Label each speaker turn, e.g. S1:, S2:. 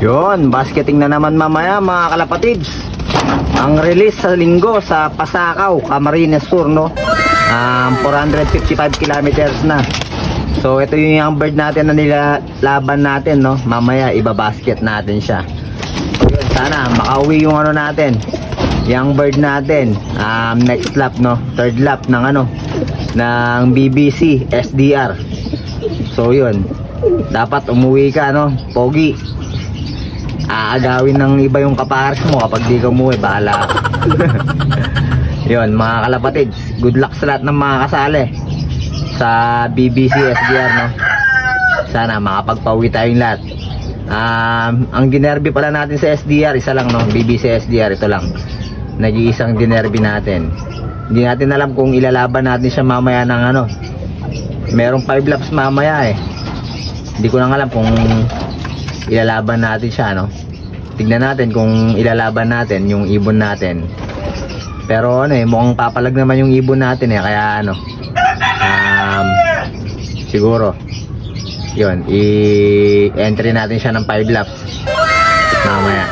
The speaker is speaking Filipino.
S1: Yun, basketing na naman mamaya mga kalapatids. Ang release sa linggo sa Pasakaw, Camarines Sur, no? 455 kilometers na. So ito yung young bird natin na nilalaban natin, no? Mamaya ibabasket natin siya. So yun, sana makauwi yung ano natin, young bird natin. Next lap, no? Third lap ng ano, ng BBC SDR. So yun, dapat umuwi ka, no? Pogi. Aagawin ng iba yung kapares mo kapag di ka umuwi, bahala. Yun mga kalapatids, good luck sa lahat ng mga kasali sa BBC SDR, no? Sana makapagpauwi tayong lahat. Ang dinerby pala natin sa SDR, isa lang, no? BBC SDR, ito lang. Nag-iisang dinerby natin. Hindi natin alam kung ilalaban natin siya mamaya ng ano. Merong 5 laps mamaya eh. Hindi ko lang alam kung ilalaban natin siya, no? Tignan natin kung ilalaban natin yung ibon natin. Pero ano eh, mukhang papalag naman yung ibon natin eh, kaya ano, siguro yun, i-entry natin siya ng 5 laps mamaya.